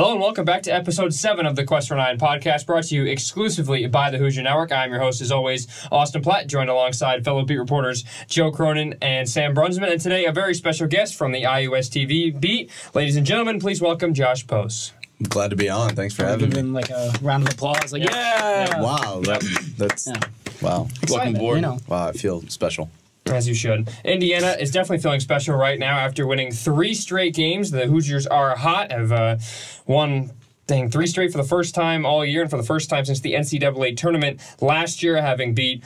Hello and welcome back to episode 7 of the Q49 Podcast, brought to you exclusively by the Hoosier Network. I'm your host, as always, Austin Platt, joined alongside fellow beat reporters Joe Cronin and Sam Brunsman. And today, a very special guest from the IUS TV beat. Ladies and gentlemen, please welcome Josh Pos. Glad to be on. Thanks for having me. Like a round of applause. Like, yeah. Wow. That's wow. Welcome aboard. You know. Wow, I feel special. As you should. Indiana is definitely feeling special right now after winning 3 straight games. The Hoosiers are hot, have won 3 straight for the first time all year and for the first time since the NCAA Tournament last year, having beat,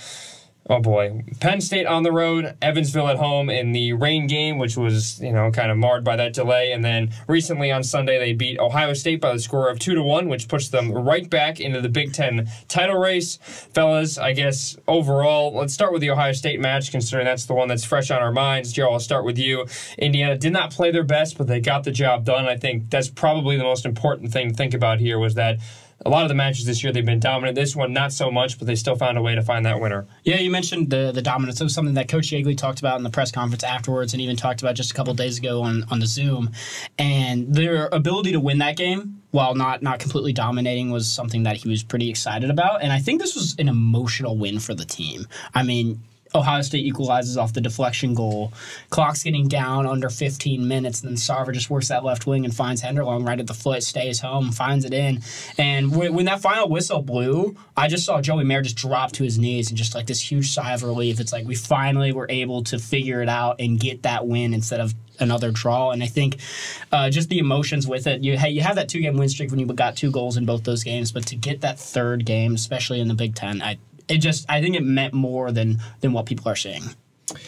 oh boy, Penn State on the road, Evansville at home in the rain game, which was, kind of marred by that delay. And then recently on Sunday, they beat Ohio State by the score of 2-1, which puts them right back into the Big Ten title race. Fellas, I guess overall, let's start with the Ohio State match, considering that's the one that's fresh on our minds. Joe, I'll start with you. Indiana did not play their best, but they got the job done. I think that's probably the most important thing to think about here was that a lot of the matches this year, they've been dominant. This one, not so much, but they still found a way to find that winner. Yeah, you mentioned the dominance. It was something that Coach Yeagley talked about in the press conference afterwards and even talked about just a couple of days ago on the Zoom. And their ability to win that game, while not completely dominating, was something that he was pretty excited about. And I think this was an emotional win for the team. I mean, Ohio State equalizes off the deflection goal. Clock's getting down under 15 minutes, and then Sarver just works that left wing and finds Henderlong right at the foot, stays home, finds it in. And when that final whistle blew, I just saw Joey Mayer just drop to his knees and just like this huge sigh of relief. It's like we finally were able to figure it out and get that win instead of another draw. And I think just the emotions with it, you have that 2-game win streak when you got 2 goals in both those games, but to get that 3rd game, especially in the Big Ten, I think it meant more than what people are saying.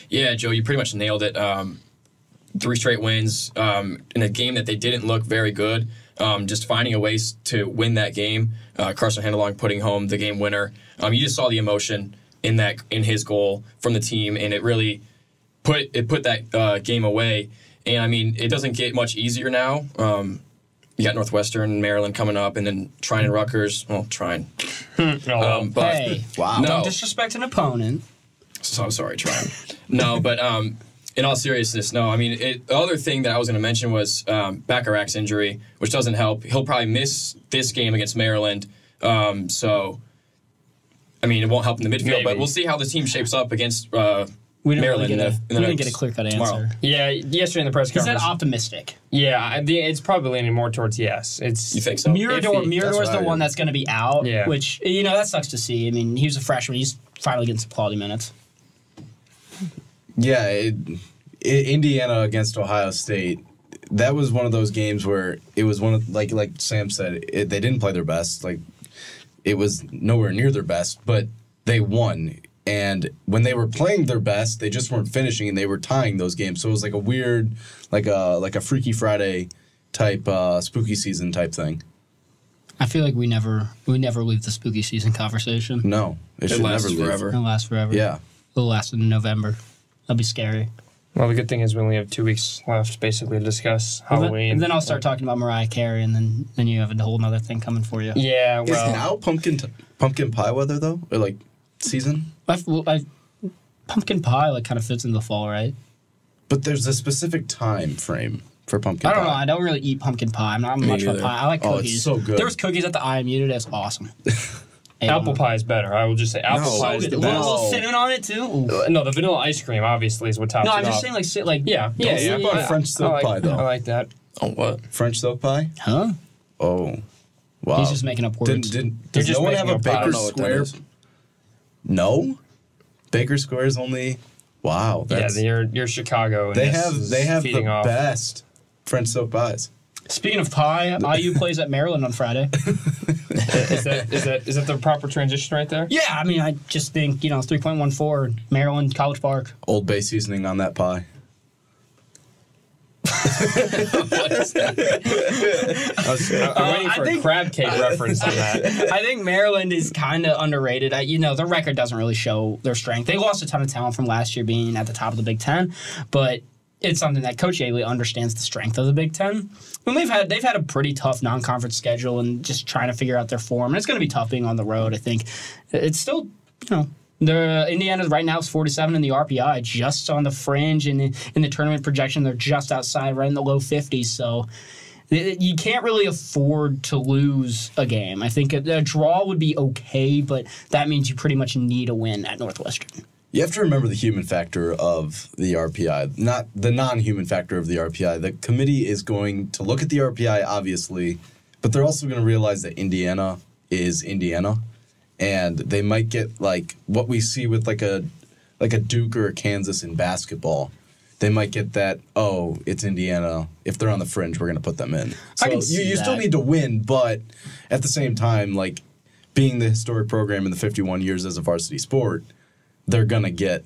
Yeah, Joe, you pretty much nailed it. 3 straight wins in a game that they didn't look very good. Just finding a way to win that game. Carson Henderlong putting home the game winner. You just saw the emotion in his goal from the team, and it really put that game away. And I mean, it doesn't get much easier now. You got Northwestern, Maryland coming up, and then Trine and Rutgers. Well, Trine. But hey, wow. Don't disrespect an opponent. So sorry, Trine. No, but in all seriousness, no. I mean, the other thing that I was going to mention was Bacharach's injury, which doesn't help. He'll probably miss this game against Maryland. So, I mean, it won't help in the midfield, Maybe. But we'll see how the team shapes up against We didn't Maryland really get a clear-cut answer. Yeah, yesterday in the press Is conference. that optimistic? Yeah, it's probably leaning more towards yes. You think so? Mirador's the one that's going to be out, Yeah. which, that sucks to see. I mean, he was a freshman. He's finally getting some quality minutes. Yeah, Indiana against Ohio State, that was one of those games where it was one of, like Sam said, they didn't play their best. Like, it was nowhere near their best, but they won. And when they were playing their best, they just weren't finishing, and they were tying those games. So it was like a weird, like a Freaky Friday type, spooky season type thing. I feel like we never leave the spooky season conversation. No, it should never leave. forever. It'll last forever. Yeah. It'll last in November. That'll be scary. Well, the good thing is we only have 2 weeks left, basically, to discuss Halloween. And then I'll start talking about Mariah Carey, and then you have a whole other thing coming for you. Yeah, Is well. now pumpkin pie weather, though? Or, like, season? Pumpkin pie kind of fits in the fall, right? But there's a specific time frame for pumpkin pie. I don't know. I don't really eat pumpkin pie. I'm not much of a pie. I like cookies. It's so good. There was cookies at the IMU today. That's awesome. Apple pie is better. I will just say apple pie is the A little best. cinnamon on it, too. Ooh. No, the vanilla ice cream, obviously, is what tops it No, off. I'm just saying, Yeah. How about French silk pie, though? I like that. Oh, what? French silk pie? Huh? Oh, wow. He's just making up words. You're Does just no one have making a up pie. I Baker don't know what that Square? is. No? Baker Square is only... Wow. That's, you're Chicago. And they this have is the feeding off. best French silk pies. Speaking of pie, IU plays at Maryland on Friday. Is that the proper transition right there? Yeah, I mean, I just think, 3.14, Maryland, College Park. Old Bay seasoning on that pie. What is that? I'm waiting for a crab cake reference on that. I think Maryland is kind of underrated. Their record doesn't really show their strength. They lost a ton of talent from last year being at the top of the Big Ten, but it's something that Coach Yeagley understands the strength of the Big Ten. And they've had a pretty tough non-conference schedule and just trying to figure out their form. And it's going to be tough being on the road. I think it's still, the Indiana right now is 47 in the RPI, just on the fringe in the tournament projection. They're just outside, right in the low 50s. So You can't really afford to lose a game. I think a draw would be okay, but that means you pretty much need a win at Northwestern. You have to remember the human factor of the RPI, not the non-human factor of the RPI. The committee is going to look at the RPI, obviously, but they're also going to realize that Indiana is Indiana, and they might get like what we see with like a Duke or a Kansas in basketball. They might get that, oh, it's Indiana. If they're on the fringe, we're going to put them in. So you still need to win, but at the same time, like being the historic program in the 51 years as a varsity sport, they're going to get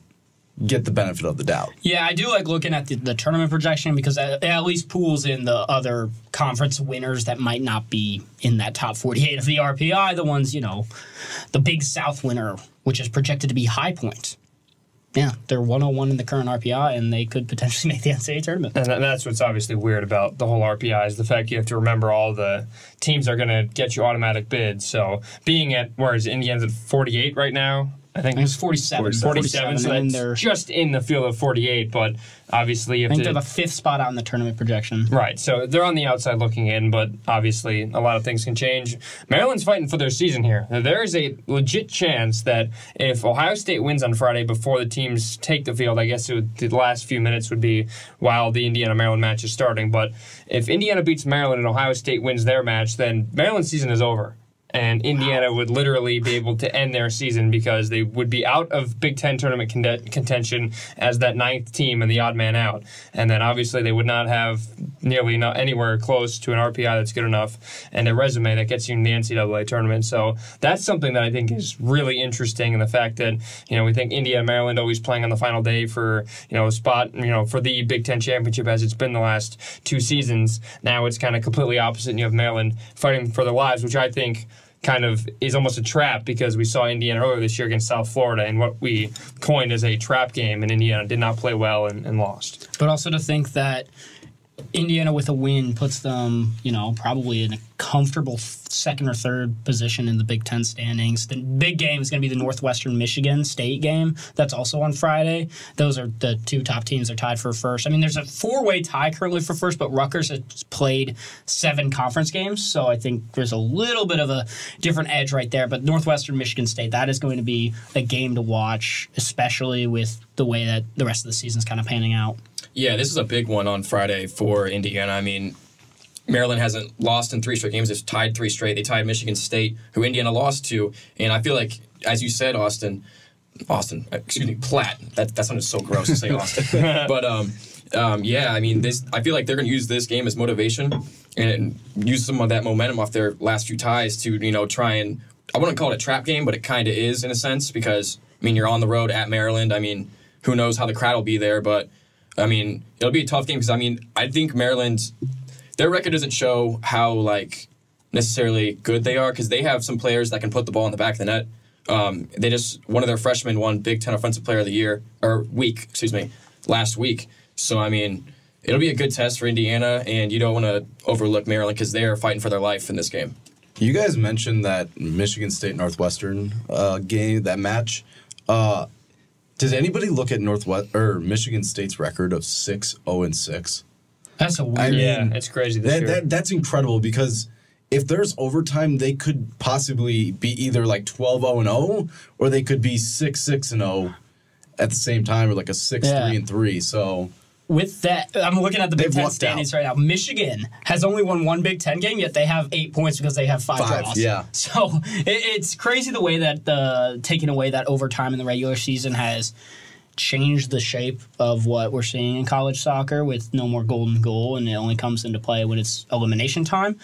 the benefit of the doubt. Yeah, I do like looking at the tournament projection because it at least pulls in the other conference winners that might not be in that top 48 of the RPI, the ones, the Big South winner, which is projected to be High Point. Yeah, they're 101 in the current RPI, and they could potentially make the NCAA tournament. And that's what's obviously weird about the whole RPI is the fact you have to remember all the teams are going to get you automatic bids. So being at, where is Indiana's at 48 right now? I think it's 47. 47, so that's just in the field of 48, but obviously you have they're the fifth spot out in the tournament projection. Right, so they're on the outside looking in, but obviously a lot of things can change. Maryland's fighting for their season here. Now, there is a legit chance that if Ohio State wins on Friday before the teams take the field, I guess the last few minutes would be while the Indiana-Maryland match is starting, but if Indiana beats Maryland and Ohio State wins their match, then Maryland's season is over. And Indiana would literally be able to end their season because they would be out of Big Ten tournament contention as that ninth team and the odd man out. And then obviously they would not have nearly anywhere close to an RPI that's good enough and a resume that gets you in the NCAA tournament. So that's something that I think is really interesting, and the fact that we think Indiana, Maryland always playing on the final day for a spot for the Big Ten championship as it's been the last 2 seasons. Now it's kind of completely opposite, and you have Maryland fighting for their lives, which I think kind of is almost a trap because we saw Indiana earlier this year against South Florida and what we coined as a trap game, and Indiana did not play well and lost. But also to think that Indiana with a win puts them, probably in a comfortable second or third position in the Big Ten standings. The big game is going to be the Northwestern-Michigan State game. That's also on Friday. Those are the 2 top teams that are tied for first. I mean, there's a 4-way tie currently for first, but Rutgers has played 7 conference games, so I think there's a little bit of a different edge right there. But Northwestern-Michigan State, that is going to be a game to watch, especially with the way that the rest of the season is kind of panning out. Yeah, this is a big one on Friday for Indiana. I mean, Maryland hasn't lost in 3 straight games. They've tied 3 straight. They tied Michigan State, who Indiana lost to. And I feel like, as you said, Platt. That sounded so gross to say Austin. But, yeah, I mean, I feel like they're going to use this game as motivation and use some of that momentum off their last few ties to, try and, I wouldn't call it a trap game, but it kind of is in a sense because, I mean, you're on the road at Maryland. I mean, who knows how the crowd will be there, but I mean, it'll be a tough game because, I think Maryland's, their record doesn't show how, necessarily good they are because they have some players that can put the ball in the back of the net. One of their freshmen won Big Ten Offensive Player of the Week, last week. So, I mean, it'll be a good test for Indiana, and you don't want to overlook Maryland because they are fighting for their life in this game. You guys mentioned that Michigan State-Northwestern game, that match. Did anybody look at Michigan State's record of 6-0-6? That's a weird. It's crazy this year. That's incredible because if there's overtime, they could possibly be either 12-0-0 or they could be 6-6-0 at the same time, or a 6-3-3. So with that, I'm looking at the Big Ten standings right now. Michigan has only won 1 Big Ten game, yet they have 8 points because they have 5 draws. Yeah. So it's crazy the way that taking away that overtime in the regular season has changed the shape of what we're seeing in college soccer with no more golden goal, and it only comes into play when it's elimination time.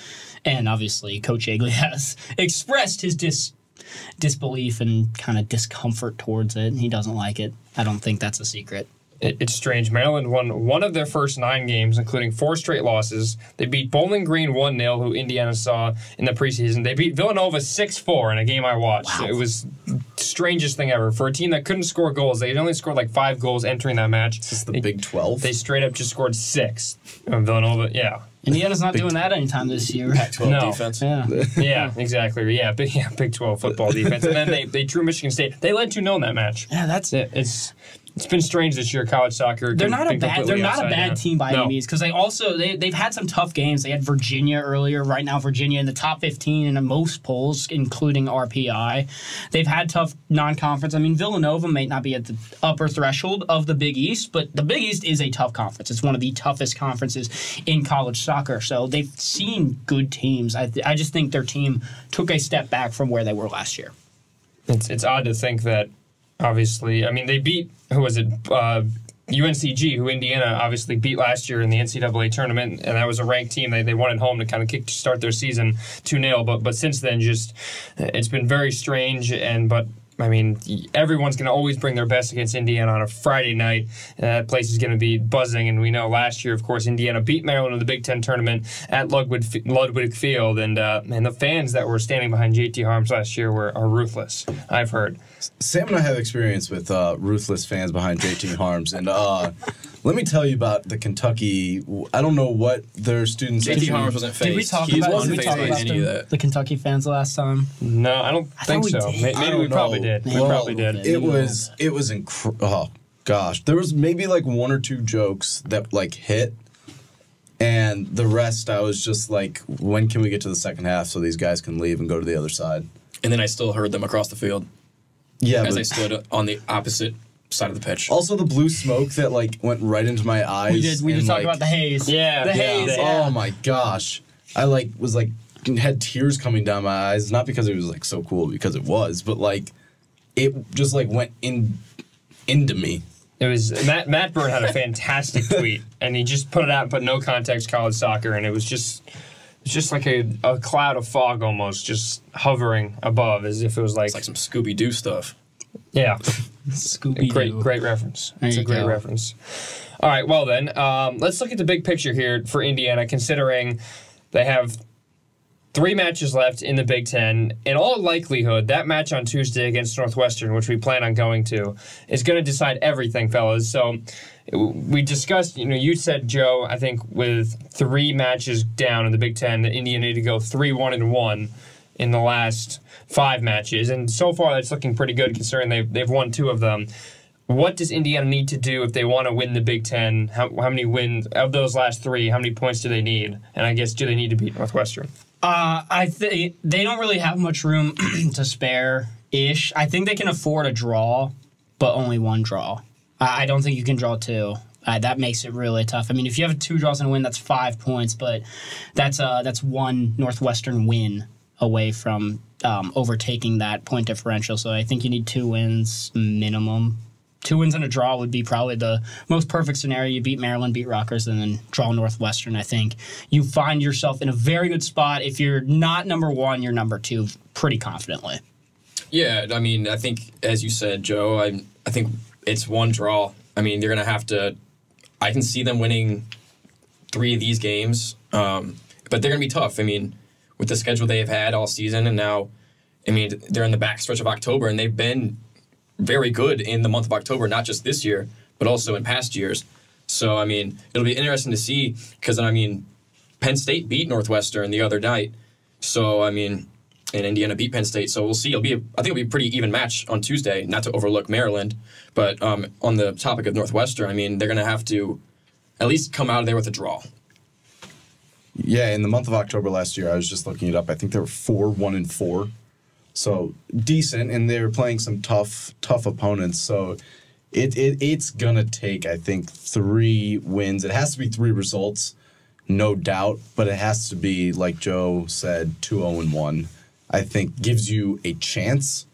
And obviously, Coach Yeagley has expressed his disbelief and kind of discomfort towards it. He doesn't like it. I don't think that's a secret. It's strange. Maryland won one of their first 9 games, including 4 straight losses. They beat Bowling Green 1-0, who Indiana saw in the preseason. They beat Villanova 6-4 in a game I watched. Wow. It was the strangest thing ever. For a team that couldn't score goals, they only scored 5 goals entering that match. Is this the Big 12? They straight up just scored 6. Villanova, yeah. Indiana's not doing that anytime this year. Pac-12 defense. Yeah. Yeah, exactly. Yeah, Big 12 football defense. And then they drew Michigan State. They led 2-0 in that match. Yeah, that's it. It's been strange this year, college soccer. They're not a bad team by any means, because they've had some tough games. They had Virginia earlier. Right now, Virginia in the top 15 in most polls, including RPI. They've had tough non-conference. I mean, Villanova may not be at the upper threshold of the Big East, but the Big East is a tough conference. It's one of the toughest conferences in college soccer. So they've seen good teams. I just think their team took a step back from where they were last year. It's odd to think that. Obviously, I mean, they beat, who was it, UNCG, who Indiana obviously beat last year in the NCAA Tournament, and that was a ranked team. They won at home to kind of start their season 2-0, but since then, it's been very strange, but I mean, everyone's going to always bring their best against Indiana on a Friday night. That place is going to be buzzing, and we know last year, of course, Indiana beat Maryland in the Big Ten tournament at Ludwig Field, and the fans that were standing behind JT Harms last year are ruthless, I've heard. Sam and I have experience with ruthless fans behind JT Harms, and let me tell you about the Kentucky. I don't know what their students. JT Harms wasn't phased. Did we talk about the Kentucky fans last time? No, I don't think so. Maybe we probably did. We probably did. It was oh gosh, there was maybe like one or two jokes that like hit, and the rest I was just like, when can we get to the second half so these guys can leave and go to the other side? And then I still heard them across the field. Yeah, as I stood on the opposite side of the pitch. Also, the blue smoke that like went right into my eyes. We did talk about the haze. Yeah, the haze. Yeah. Oh my gosh, I was had tears coming down my eyes. Not because it was like so cool, because it was, but like it just like went into me. It was Matt Byrne had a fantastic tweet, and he just put it out, but no context college soccer, and it was just like a cloud of fog almost, just hovering above, as if it was like... It's like some Scooby-Doo stuff. Yeah. Scooby-Doo. Great reference. It's a great reference. All right, well then, let's look at the big picture here for Indiana, considering they have 3 matches left in the Big Ten. In all likelihood, that match on Tuesday against Northwestern, which we plan on going to, is going to decide everything, fellas. So we discussed, you said, Joe, I think with 3 matches down in the Big Ten, that Indiana need to go 3-1-1 in the last 5 matches. And so far, that's looking pretty good, considering they've won 2 of them. What does Indiana need to do if they want to win the Big Ten? How many wins of those last 3? How many points do they need? And I guess, do they need to beat Northwestern? I think they don't really have much room to spare-ish. I think they can afford a draw, but only 1 draw. I don't think you can draw 2. That makes it really tough. I mean, if you have 2 draws and a win, that's 5 points, but that's 1 Northwestern win away from overtaking that point differential. So I think you need 2 wins minimum. 2 wins and a draw would be probably the most perfect scenario. You beat Maryland, beat Rutgers, and then draw Northwestern. I think you find yourself in a very good spot. If you're not number 1, you're number 2 pretty confidently. Yeah, I mean, I think, as you said, Joe, I think it's 1 draw. I mean, they're going to have to – I can see them winning 3 of these games, but they're going to be tough. I mean, with the schedule they have had all season, and now, I mean, they're in the backstretch of October, and they've been – very good in the month of October, not just this year, but also in past years. So, I mean, it'll be interesting to see because, I mean, Penn State beat Northwestern the other night. So, I mean, and Indiana beat Penn State. So we'll see. I think it'll be a pretty even match on Tuesday, not to overlook Maryland. But on the topic of Northwestern, I mean, they're going to have to at least come out of there with a draw. Yeah, in the month of October last year, I was just looking it up. I think they were 4-1-4. So decent, and they were playing some tough opponents. So it's gonna take, I think, 3 wins. It has to be 3 results, no doubt. But it has to be, like Joe said, 2-0-1. I think gives you a chance.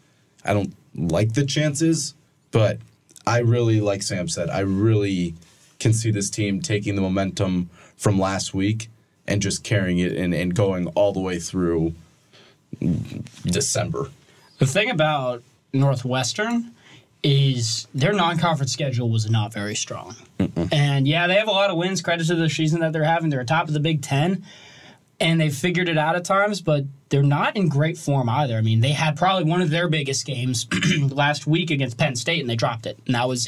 I don't like the chances, but I really, like Sam said, I really can see this team taking the momentum from last week and just carrying it and going all the way through December. The thing about Northwestern is their non-conference schedule was not very strong. And yeah, they have a lot of wins, credit to the season that they're having. They're atop of the Big Ten, and they've figured it out at times, but they're not in great form either. I mean, they had probably one of their biggest games last week against Penn State, and they dropped it. And that was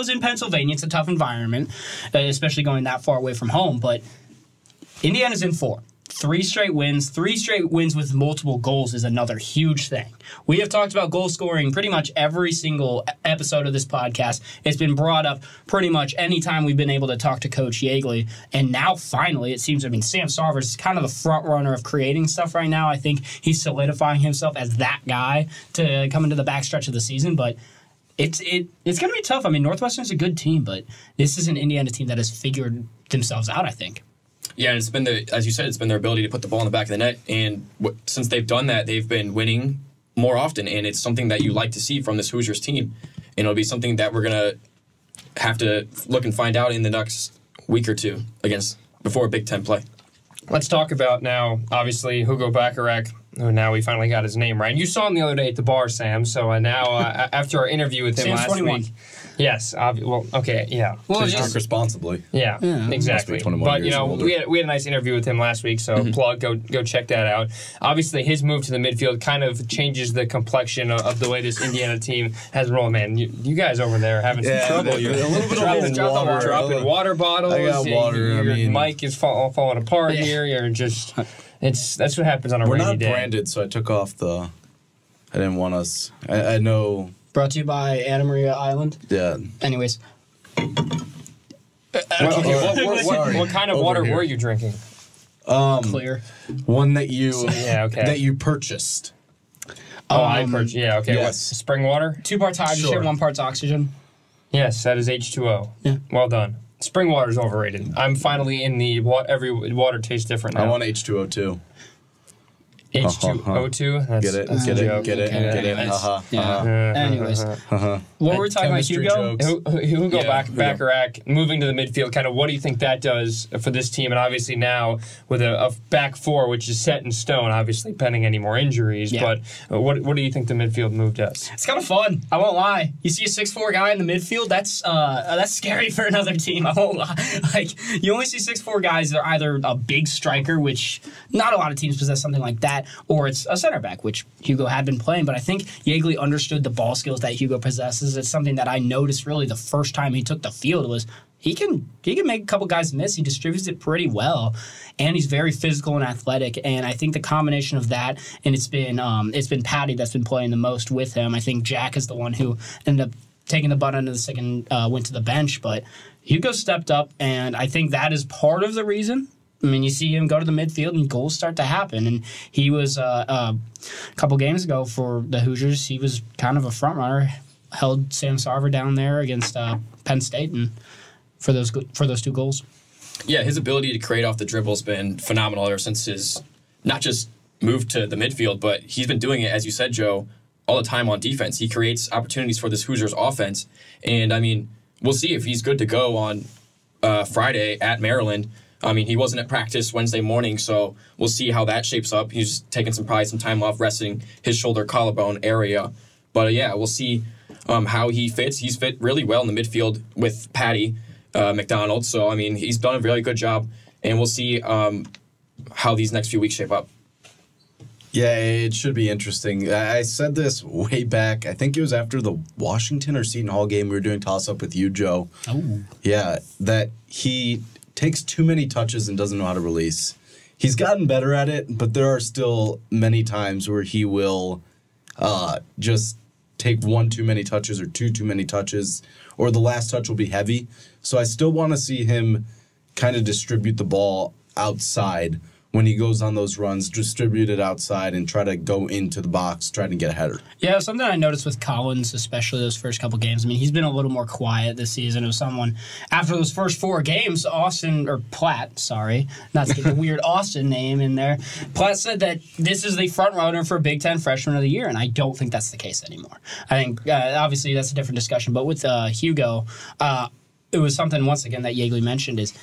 in Pennsylvania. It's a tough environment, especially going that far away from home, but Indiana's in 4. 3 straight wins. 3 straight wins with multiple goals is another huge thing. We have talked about goal scoring pretty much every single episode of this podcast. It's been brought up pretty much any time we've been able to talk to Coach Yeagley. And now, finally, it seems, Sam Sarver is kind of the front runner of creating stuff right now. I think he's solidifying himself as that guy to come into the backstretch of the season. But it's going to be tough. Northwestern's a good team, but this is an Indiana team that has figured themselves out, I think. Yeah, and it's been as you said, it's been their ability to put the ball in the back of the net, and since they've done that, they've been winning more often, and it's something that you like to see from this Hoosiers team, and it'll be something that we're gonna have to look and find out in the next week or two before a Big Ten play. Let's talk about now, obviously, Hugo Bacharach. Oh, now we finally got his name right. You saw him the other day at the bar, Sam. So now, after our interview with him Sam's last 21. week, yes, well, okay, yeah, Well, drink responsibly. yeah, exactly. Must be 21 But years older. we had a nice interview with him last week. So plug, go check that out. Obviously, his move to the midfield kind of changes the complexion of the way this Indiana team has rolled. Man, you guys over there are having some trouble. You're a little bit of dropping water bottles. I got water. Your mic is falling apart here. You're just. That's what happens on a We're rainy not day. branded, so I took off I didn't want us. I know. Brought to you by Anna Maria Island. Yeah. Anyways. What kind of Over water here. were you drinking? Clear. One that you okay. purchased. I purchased. Yeah, okay. Yes. What, spring water? 2 parts hydrogen, Sure. 1 part's oxygen. Yes, that is H2O. Yeah. Well done. Spring water is overrated. I'm finally in the every water tastes different now. I want H2O too. H2O2. That's Get it? that's a Get it? joke. Get it? Okay. Get it? Anyways. Haha. Yeah. Anyways. What were we talking about, Chemistry Hugo? jokes. Hugo Yeah, Bacharach moving to the midfield. Kind of, what do you think that does for this team? And obviously now with a back four, which is set in stone, obviously pending any more injuries. Yeah. But what do you think the midfield move does? It's kind of fun. I won't lie. You see a 6'4" guy in the midfield. That's scary for another team. I won't lie. Like, you only see 6'4" guys that are either a big striker, which not a lot of teams possess something like that, or it's a center back, which Hugo had been playing. But I think Yeagley understood the ball skills that Hugo possesses. It's something that I noticed really the first time he took the field was he can make a couple guys miss. He distributes it pretty well, and he's very physical and athletic. And I think the combination of that, and it's been Patty that's been playing the most with him. I think Jack is the one who ended up taking the butt end of the stick and went to the bench, but Hugo stepped up, and I think that is part of the reason. I mean, you see him go to the midfield and goals start to happen. And he was, a couple games ago for the Hoosiers, he was kind of a front runner, held Sam Sarver down there against Penn State and for those 2 goals. Yeah, his ability to create off the dribble has been phenomenal ever since his not just move to the midfield, but he's been doing it, as you said, Joe, all the time on defense. He creates opportunities for this Hoosiers offense. And, I mean, we'll see if he's good to go on Friday at Maryland. I mean, he wasn't at practice Wednesday morning, so we'll see how that shapes up. He's taking some time off, resting his shoulder collarbone area. But, yeah, we'll see how he fits. He's fit really well in the midfield with Patty McDonald. So, I mean, he's done a really good job, and we'll see how these next few weeks shape up. Yeah, it should be interesting. I said this way back. I think it was after the Washington or Seton Hall game we were doing toss-up with you, Joe. Oh. Yeah, that he takes too many touches and doesn't know how to release. He's gotten better at it, but there are still many times where he will just take 1 too many touches or 2 too many touches, or the last touch will be heavy. So I still want to see him kind of distribute the ball outside when he goes on those runs, distribute it outside and try to go into the box, try to get a header. Yeah, something I noticed with Collins, especially those first couple games. I mean, he's been a little more quiet this season. It was someone, after those first 4 games, Platt, sorry, not to get the weird Austin name in there, Platt said that this is the front runner for Big Ten Freshman of the Year, and I don't think that's the case anymore. I think, obviously, that's a different discussion, but with Hugo, it was something, once again, that Yeagley mentioned is,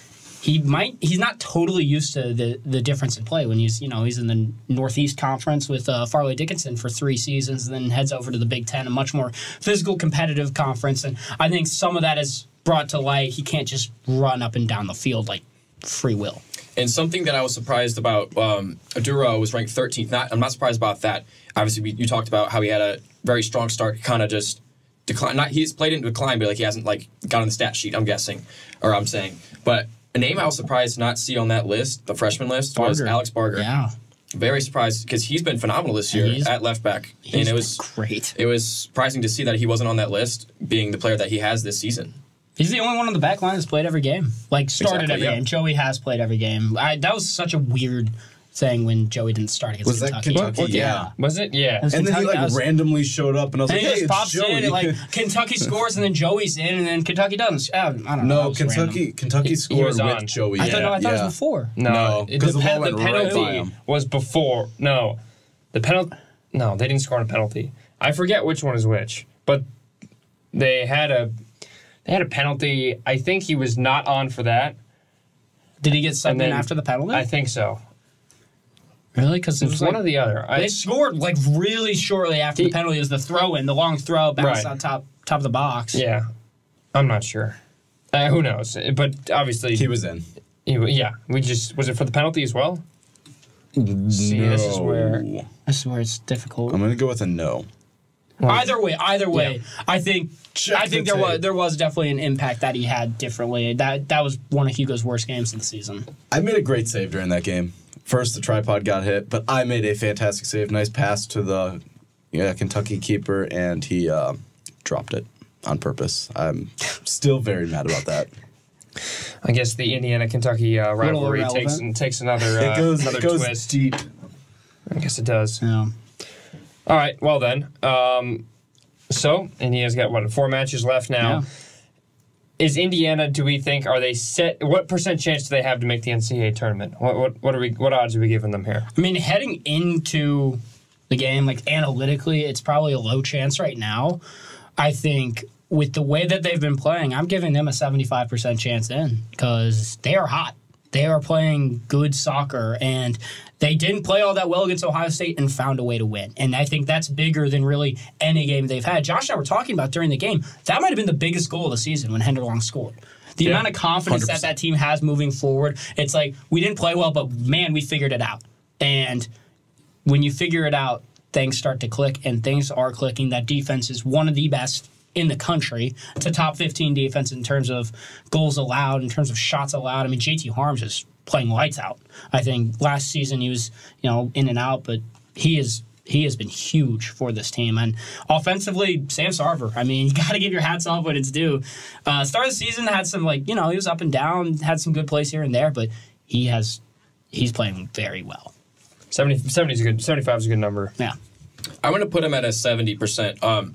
he's not totally used to the difference in play when he's in the Northeast Conference with Farley Dickinson for 3 seasons and then heads over to the Big Ten, a much more physical, competitive conference. And I think some of that is brought to light. He can't just run up and down the field like free will. And something that I was surprised about, Adura was ranked 13th. I'm not surprised about that. Obviously, you talked about how he had a very strong start, kind of just decline. He's played into decline, but he hasn't got on the stat sheet, I'm guessing, or I'm saying. But A name I was surprised to not see on that list, the freshman list, was Alex Barger. Yeah. Very surprised because he's been phenomenal this year at left back. And it was great. It was surprising to see that he wasn't on that list, being the player that he has this season. He's the only one on the back line that's played every game. Like, started every game. Joey has played every game. That was such a weird thing when Joey didn't start against Kentucky. Was that Kentucky? Yeah. Was it? Yeah. And then he randomly showed up, and I was like, hey, it's Joey. In, and, like, Kentucky scores, and then Joey's in, and then Kentucky doesn't. I don't know. No, Kentucky scored with Joey. I thought it was before. No, because the penalty was before. No, the penalty. No, they didn't score on a penalty. I forget which one is which, but they had a penalty. I think he was not on for that. Did he get subbed in after the penalty? I think so. Really? Because it was one or the other. They scored like really shortly after the penalty. It was the throw-in, the long throw, bounced on top of the box. Yeah. I'm not sure. Who knows? But obviously... He was in. Was it for the penalty as well? No. See, this is where it's difficult. I'm going to go with a no. Either way, yeah. I think there was definitely an impact that he had differently. That was one of Hugo's worst games of the season. I made a great save during that game. First, the tripod got hit, but I made a fantastic save. Nice pass to the Kentucky keeper, and he dropped it on purpose. I'm still very mad about that. I guess the Indiana-Kentucky rivalry takes another twist. Deep. I guess it does. Yeah. All right. Well then, so Indiana's got 4 matches left now. Yeah. Is Indiana? Do we think are they set? What percent chance do they have to make the NCAA tournament? What odds are we giving them here? I mean, heading into the game, like analytically, it's probably a low chance right now. I think with the way that they've been playing, I'm giving them a 75% chance in because they are hot. They are playing good soccer, and they didn't play all that well against Ohio State and found a way to win. And I think that's bigger than really any game they've had. Josh and I were talking about during the game, that might have been the biggest goal of the season when Henderlong scored. The amount of confidence 100%. that team has moving forward, it's like, we didn't play well, but man, we figured it out. And when you figure it out, things start to click, and things are clicking. That defense is one of the best in the country. It's a top 15 defense in terms of goals allowed, in terms of shots allowed. I mean, JT Harms is playing lights out. I think last season he was, in and out, but he has been huge for this team. And offensively, Sam Sarver, I mean, you got to give your hats off when it's due. Start of the season had some, he was up and down, had some good plays here and there, but he's playing very well. 70 is good. 75 is a good number. Yeah. I'm going to put him at a 70%.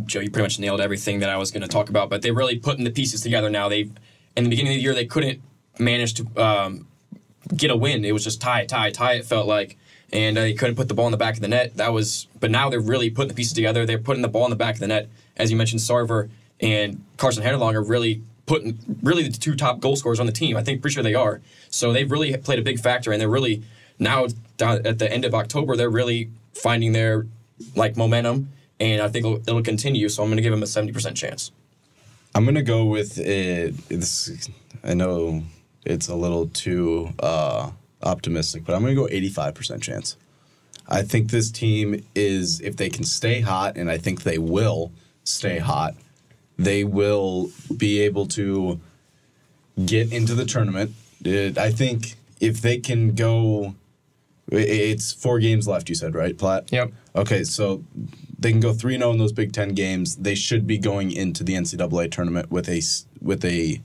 Joe, you pretty much nailed everything that I was going to talk about, but they're really putting the pieces together now. In the beginning of the year, they couldn't manage to get a win. It was just tie, it felt like, and they couldn't put the ball in the back of the net. But now they're really putting the pieces together. They're putting the ball in the back of the net. As you mentioned, Sarver and Carson Henderlong are really the 2 top goal scorers on the team. Pretty sure they are. So they've really played a big factor, and they're really, now at the end of October, they're really finding their momentum. And I think it'll continue, so I'm going to give him a 70% chance. I'm going to go with it. I know it's a little too optimistic, but I'm going to go 85% chance. I think this team is, if they can stay hot, and I think they will stay hot, they will be able to get into the tournament. I think if they can go... It's 4 games left, you said, right, Platt? Yep. Okay, so they can go 3-0 in those Big Ten games. They should be going into the NCAA tournament with a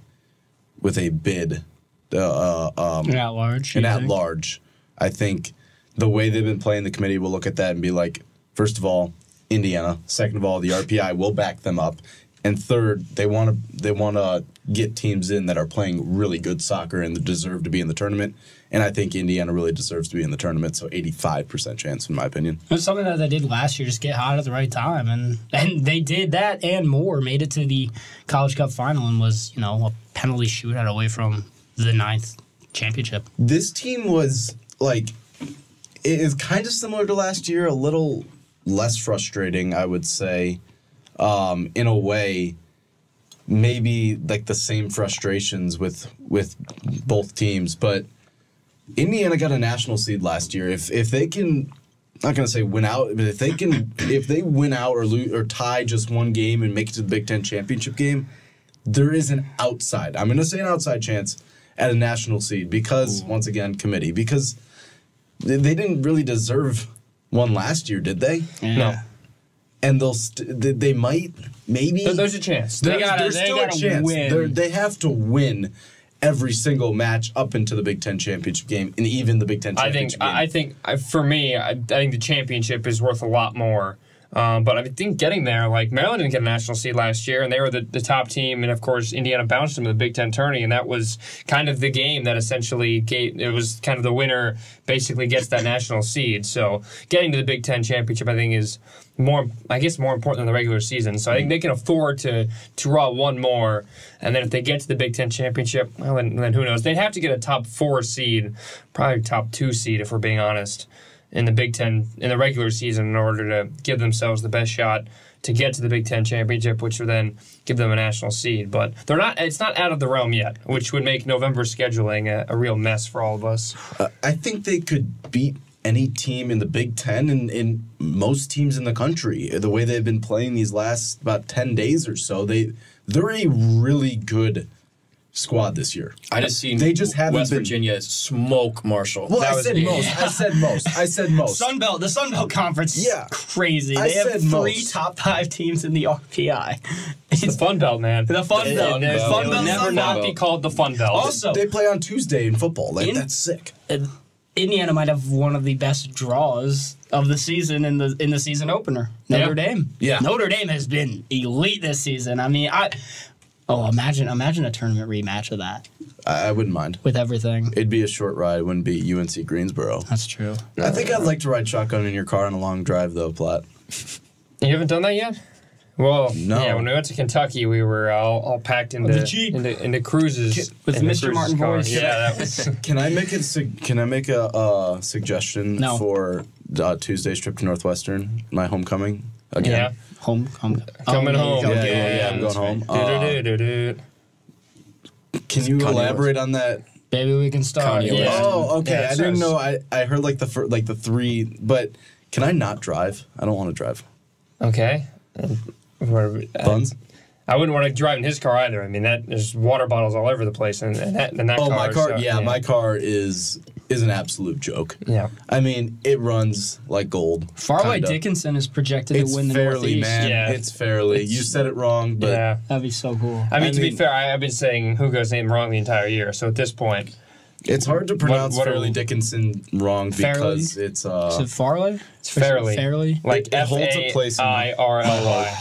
bid. An at-large. An at-large. I think the way they've been playing, the committee will look at that and be like, first of all, Indiana. Second of all, the RPI will back them up. And third, they want to get teams in that are playing really good soccer and that deserve to be in the tournament. And I think Indiana really deserves to be in the tournament, so 85% chance, in my opinion. It's something that they did last year, just get hot at the right time. And they did that and more, made it to the College Cup final and was, a penalty shootout away from the 9th championship. This team was, it is kind of similar to last year, a little less frustrating, I would say, in a way. Maybe, the same frustrations with both teams, but... Indiana got a national seed last year. If they can, not going to say win out, but if they win out or lose or tie just one game and make it to the Big Ten championship game, there is an outside. I'm going to say an outside chance at a national seed because, once again, committee. Because they didn't really deserve one last year, did they? Yeah. No. And they might, maybe. There's a chance. There's still a chance. Win. They have to win every single match up into the Big Ten championship game, and even the Big Ten championship game. I think for me, I think the championship is worth a lot more. But I think getting there, like Maryland didn't get a national seed last year, and they were the top team, and of course Indiana bounced them to the Big Ten tourney, and that was kind of the game that essentially it was kind of the winner basically gets that national seed. So getting to the Big Ten championship, I think, is more important than the regular season. So I think they can afford to draw one more, and then if they get to the Big Ten championship, well, then who knows? They'd have to get a top 4 seed, probably top 2 seed if we're being honest, in the Big Ten in the regular season in order to give themselves the best shot to get to the Big Ten championship, which would then give them a national seed. But they're not. It's not out of the realm yet, which would make November scheduling a real mess for all of us. I think they could beat any team in the Big Ten and in most teams in the country. The way they've been playing these last about 10 days or so, they're a really good squad this year. I just seen West Virginia smoke Marshall. Well, I said most. The Sun Belt Conference is crazy. I They have said 3 most. top 5 teams in the RPI. It's the Fun Belt, man. The Fun Belt. It Fun will Belt, never Sun not Belt. be called the Fun Belt. Also, They play on Tuesday in football. That's sick. Indiana might have one of the best draws of the season in the season opener. Notre Dame. Yeah. Notre Dame has been elite this season. I mean, imagine a tournament rematch of that I wouldn't mind. with everything. It'd be a short ride. It wouldn't be UNC Greensboro. That's true. I think I'd like to ride shotgun in your car on a long drive, though, Platt. You haven't done that yet? Well, No. yeah, when we went to Kentucky, we were all packed into The Jeep. into cruises With in the Mr. cruises Martin car. voice. Yeah, that was. Can I make a suggestion No. for Tuesday's trip to Northwestern, my homecoming again? Yeah, Home. coming Oh, home. Yeah, I'm going home. Can you Kanye elaborate on that? Baby, we can start. Kanye West. Yeah. Oh, okay. Yeah, I didn't know. I heard like the 3, but can I not drive? I don't want to drive. Okay. Buns? I wouldn't want to drive in his car either. I mean, there's water bottles all over the place in that Oh, car. my car. so, Yeah, my car is an absolute joke. Yeah. I mean, it runs like gold. Farway kinda. Dickinson is projected It's to win the fairly, Northeast. man. Yeah. It's fairly. You said it wrong, but Yeah. That'd be so cool. I mean, to be mean- fair, I've been saying Hugo's name wrong the entire year. So at this point, it's hard to pronounce what are Fairleigh we- Dickinson wrong Fairleigh? because it's Is it Farley? it's fairly. Fairly. Like It holds a place in my F-A-I-R-L-Y.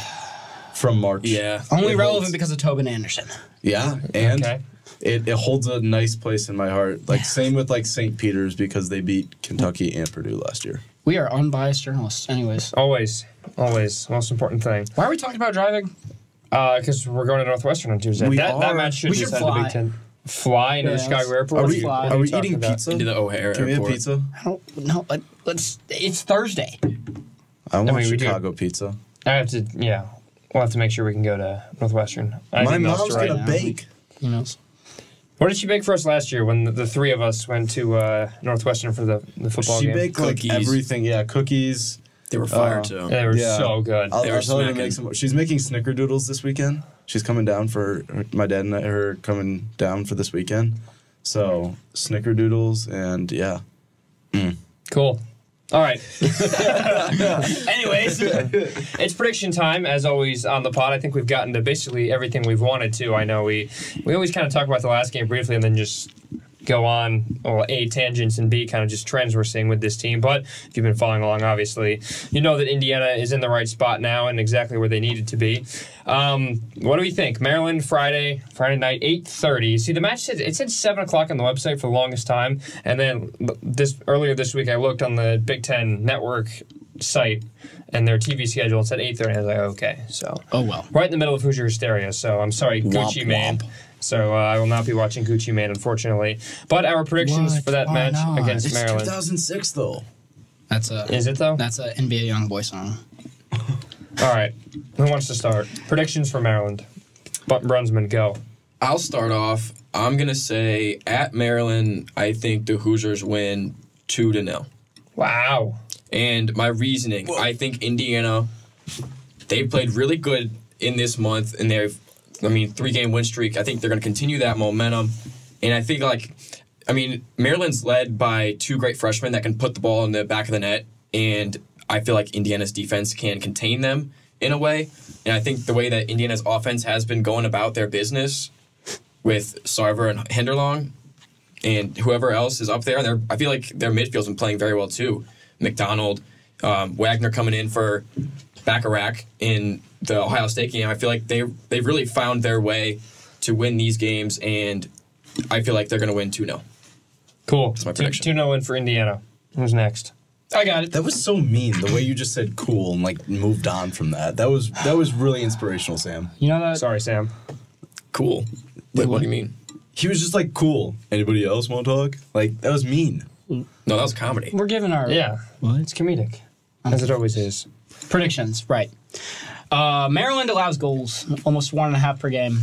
from March. Yeah. Only It relevant holds- because of Tobin Anderson. Yeah, and Okay. it holds a nice place in my heart. Like same with like St. Peter's because they beat Kentucky and Purdue last year. We are unbiased journalists. Anyways. Always. Most important thing. Why are we talking about driving? Because we're going to Northwestern on Tuesday. We That are. match should We should decide the fly. Big Ten. Fly into the Yeah, Chicago let's- airport? Are What we you- what are we you talking eating about? pizza? Into the O'Hare Can we have airport. pizza? I don't know. It's Thursday. I want we do. Chicago pizza. I have to, yeah. We'll have to make sure we can go to Northwestern. I My think that's mom's right. gonna now. bake. Who knows? What did she bake for us last year when the 3 of us went to Northwestern for the football She game? baked like Cookies. everything. Yeah, cookies. They were fire, Oh. too. They were Yeah. so good. I'll They were tell her to smacking. make some. She's making snickerdoodles this weekend. She's coming down for my dad and her coming down for this weekend. So snickerdoodles and yeah. Cool. All right. Anyways. It's prediction time, as always, on the pod. I think we've gotten to basically everything we've wanted to. I know we always kind of talk about the last game briefly and then just go on, well, A, tangents, and B, kind of just trends we're seeing with this team. But if you've been following along, obviously, you know that Indiana is in the right spot now and exactly where they needed to be. What do we think? Maryland, Friday night, 8:30. See, the match said 7 o'clock on the website for the longest time. And then earlier this week, I looked on the Big Ten Network site and their TV schedule. It said 8:30. I was like, okay. So Oh, well. right in the middle of Hoosier hysteria. So I'm sorry, Gucci Womp Mane. womp. So I will not be watching Gucci Mane, unfortunately. But our predictions What? for that Why match not? against It's Maryland. 2006 though. Is it though? That's a NBA YoungBoy song. All right. Who wants to start? Predictions for Maryland. Brunsman, go. I'll start off. I'm going to say at Maryland, I think the Hoosiers win 2-0. Wow. And my reasoning, I think Indiana, they played really good in this month, and they've 3-game win streak. I think they're going to continue that momentum. And I think, Maryland's led by 2 great freshmen that can put the ball in the back of the net. And I feel like Indiana's defense can contain them in a way. And I think the way that Indiana's offense has been going about their business with Sarver and Hinderlong and whoever else is up there, I feel like their midfield's been playing very well too. McDonald, Wagner coming in for Bacharach in the Ohio State game. I feel like they've really found their way to win these games, and I feel like they're going to win 2-0. Cool. That's my prediction. 2-0 win for Indiana. Who's next? I got it. That was so mean, the way you just said cool and moved on from that. That was really inspirational, Sam. You know that? Sorry, Sam. Cool. Wait, what do you mean? He was just cool. Anybody else want to talk? That was mean. No, that was comedy. We're giving our What? It's comedic, as it always is. predictions. Right. Maryland allows goals, almost 1.5 per game.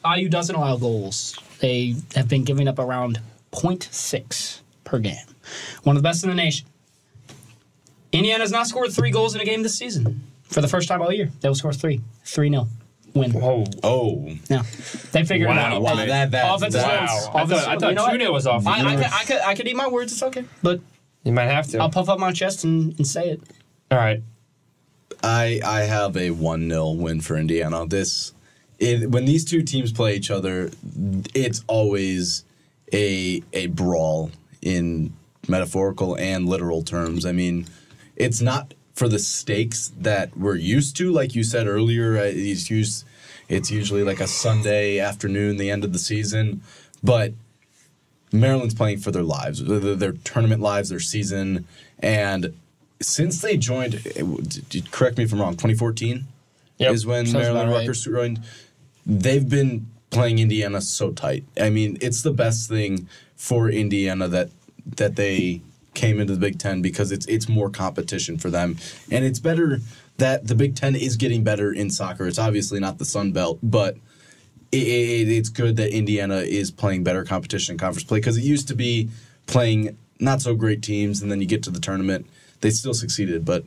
IU doesn't allow goals. They have been giving up around 0.6 per game. One of the best in the nation. Indiana has not scored 3 goals in a game this season. For the first time all year, they will score 3. 3-0. Win. Whoa. Oh. Yeah. They figured it out. Wow. Offensive Wow. zones. I thought 2-0 was off. I could eat my words. It's okay. But You might have to. I'll puff up my chest and say it. All right. I have a 1-0 win for Indiana. When these two teams play each other, it's always a brawl in metaphorical and literal terms. I mean, it's not for the stakes that we're used to, like you said earlier. It's usually like a Sunday afternoon, the end of the season, but Maryland's playing for their lives, their tournament lives, their season, and since they joined, correct me if I'm wrong, 2014 is when Maryland Rutgers joined. They've been playing Indiana so tight. I mean, it's the best thing for Indiana that they came into the Big Ten because it's more competition for them. And it's better that the Big Ten is getting better in soccer. It's obviously not the Sun Belt, but it's good that Indiana is playing better competition in conference play because it used to be playing not so great teams, and then you get to the tournament. They still succeeded, but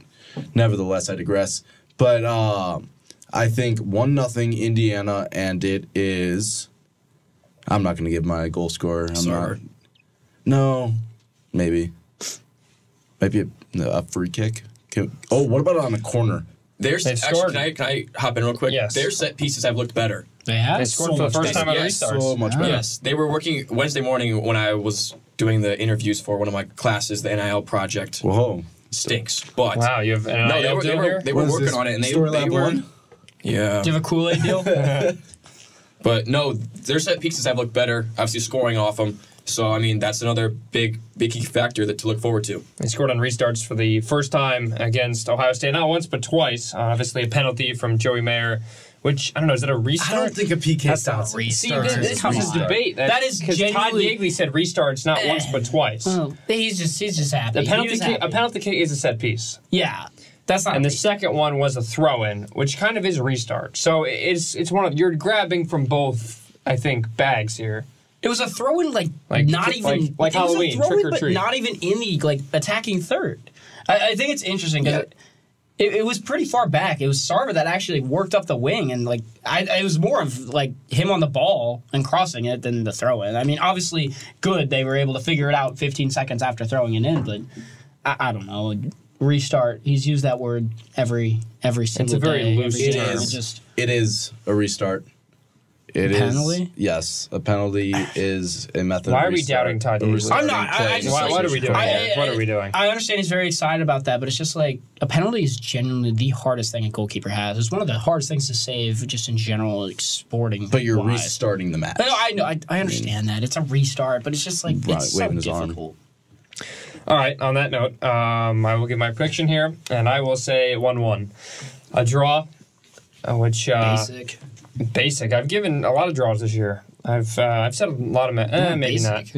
nevertheless, I digress. But I think 1-0 Indiana, and it is. I'm not going to give my goal scorer. No, maybe a free kick. What about on a corner? Can I hop in real quick? Yes. Their set pieces have looked better. They have? They scored for the first time on restarts. So much better. Yes, they were working Wednesday morning when I was doing the interviews for one of my classes, the NIL project. Whoa. Stinks, but Wow, you have an no, they were working on it, and they were yeah. Do you have a Kool-Aid deal? But no, their set pieces have looked better. Obviously, scoring off them. So I mean, that's another big key factor to look forward to. They scored on restarts for the first time against Ohio State, not once but twice. Obviously, a penalty from Joey Mayer, which I don't know. Is that a restart? I don't think a PK That's stops. not a restart. restart. This is a debate. That is because Todd genuinely- Yeagley said restarts not once but twice. Oh, he's just happy. A penalty kick is a set piece. Yeah. That's not. And the second one was a throw-in, which kind of is a restart. So it's one of you're grabbing from both, I think, bags here. It was a throw-in, not even like it was Halloween, a throw-in, trick or but treat. not even in the attacking third. I think it's interesting because it was pretty far back. It was Sarver that actually worked up the wing, and it was more of him on the ball and crossing it than the throw-in. I mean, obviously, good they were able to figure it out 15 seconds after throwing it in, but I don't know. Restart. He's used that word every single a very day. loose every term. day. It is a restart. It is penalty? Yes, a penalty is a method. Why of are we restart. doubting Todd Yeagley? I'm not. What are we doing? What are we doing? I understand he's very excited about that, but it's just a penalty is genuinely the hardest thing a goalkeeper has. It's one of the hardest things to save, just in general, sporting. But you're wise. restarting the match. I know. I understand that it's a restart, but it's just it's so waving his arm. difficult. All right, on that note, I will give my prediction here, and I will say 1-1. A draw, which... Basic. I've given a lot of draws this year. I've said a lot of... maybe not.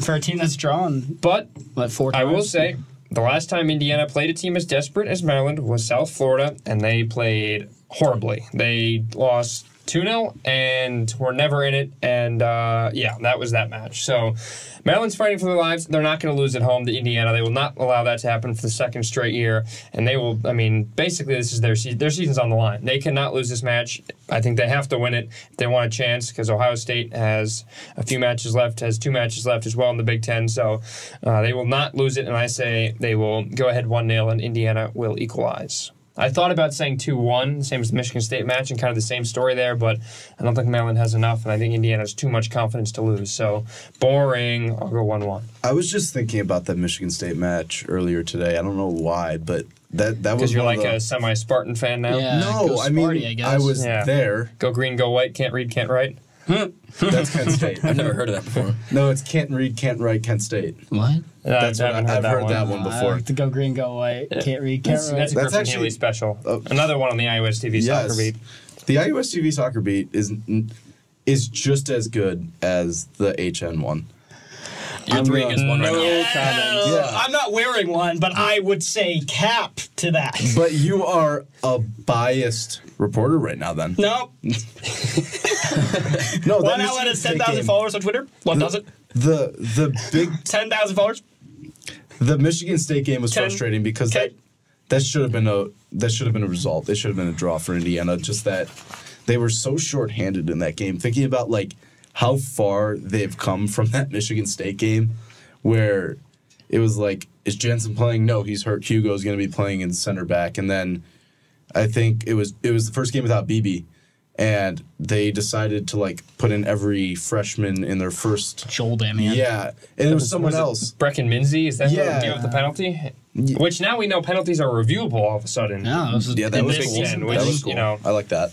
For a team that's drawn, But 4 times? I will say, the last time Indiana played a team as desperate as Maryland was South Florida, and they played horribly. They lost 2-0, and we're never in it. And, that was that match. So Maryland's fighting for their lives. They're not going to lose at home to Indiana. They will not allow that to happen for the second straight year. And they will, basically this is their season's on the line. They cannot lose this match. I think they have to win it if they want a chance, because Ohio State has a few matches left, has 2 matches left as well in the Big Ten. So they will not lose it, and I say they will go ahead 1-0, and Indiana will equalize. I thought about saying 2-1, same as the Michigan State match, and kind of the same story there, but I don't think Maryland has enough, and I think Indiana has too much confidence to lose. So, boring. I'll go 1-1. I was just thinking about that Michigan State match earlier today. I don't know why, but that was because you're like a semi-Spartan fan now? Yeah, no, I was there. Go green, go white, can't read, can't write. That's Kent State. I've never heard of that before. No, it's can't read, can't write, Kent State. What? That's what I've heard that one I before. like to go green, go white. Can't read, can't write. That's a Griffin Haley special. Another one on the iOS TV soccer beat. The iOS TV soccer beat is just as good as the HN one. You're 3 against 1 right now. Yeah. I'm not wearing one, but I would say cap to that. But you are a biased reporter right now, then. No. No, One outlet has 10,000 followers on Twitter. One doesn't. The big 10,000 followers. The Michigan State game was frustrating because that should have been a result. It should have been a draw for Indiana. Just that they were so shorthanded in that game. Thinking about how far they've come from that Michigan State game, where it was like, is Jensen playing? No, he's hurt. Hugo's going to be playing in center back, and then I think it was the first game without BB. And they decided to put in every freshman in their first. Joel Damian. Yeah, and it was someone else. Brecken Minzy, is that who deal with the penalty? Yeah. Which now we know penalties are reviewable all of a sudden. No, that was cool. That was cool. I like that.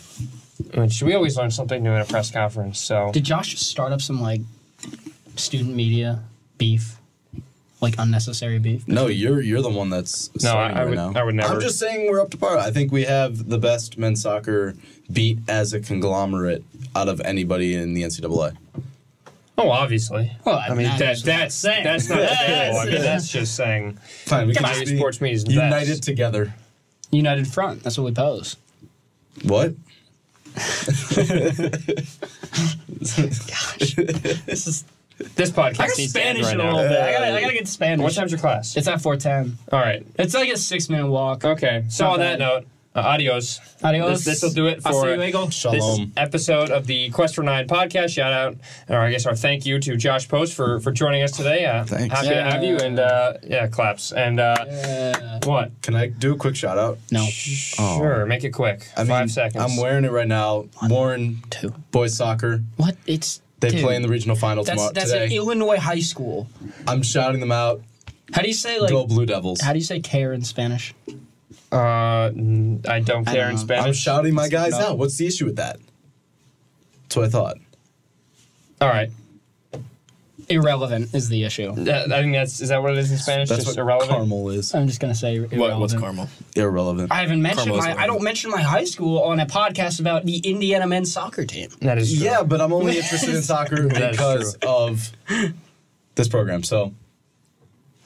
Which we always learn something new in a press conference. So did Josh start up some student media beef? Unnecessary beef? No, you're the one that's starting right now. I would never. I'm just saying we're up to par. I think we have the best men's soccer beat as a conglomerate out of anybody in the NCAA. Oh, obviously. Well, that's not debatable. That's just saying. Fine, we can just be sports media is the united best. together. United front. That's what we pose. What? Gosh, this podcast I got needs Spanish to end in right a now. little bit. I gotta get Spanish. What time's your class? It's at 4:10. All right. It's like a 6-minute walk. Okay. So Not on bad. that note, adios. Adios. This will do it Hasta for luego. this Shalom. episode of the Q49 Podcast. Shout out, or I guess our thank you to Josh Pos for joining us today. Thanks. Happy to have you, and claps. And what? Can I do a quick shout out? No. Sure, make it quick. I mean, 5 seconds. I'm wearing it right now. Warren, 2. boys soccer. What? It's They dude, play in the regional final tomorrow. That's today. an Illinois high school. I'm shouting them out. How do you say Go Blue Devils. How do you say care in Spanish? I don't care in know. Spanish. I'm shouting my guys out. What's the issue with that? That's what I thought. All right. Irrelevant is the issue. I think is that what it is in Spanish? That's just what irrelevant? caramel is. I'm just gonna say irrelevant. What's caramel? Irrelevant. I haven't mentioned Carmel's I don't mention my high school on a podcast about the Indiana men's soccer team. That is true. Yeah, but I'm only interested in soccer That is because of this program. So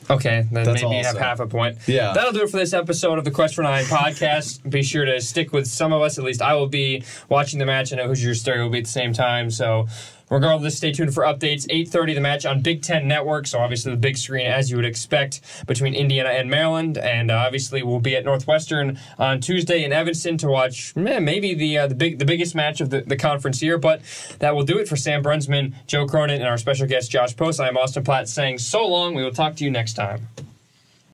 Okay, then That's maybe you have awesome. half a point. Yeah. That'll do it for this episode of the Q49 Podcast. Be sure to stick with some of us. At least I will be watching the match. I know Hoosier Stereo will be at the same time. So regardless, stay tuned for updates. 8:30 the match on Big Ten Network. So obviously the big screen, as you would expect, between Indiana and Maryland. And obviously we'll be at Northwestern on Tuesday in Evanston to watch maybe the biggest match of the conference here. But that will do it for Sam Brunsman, Joe Cronin, and our special guest Josh Pos. I am Austin Platt saying so long. We will talk to you next time.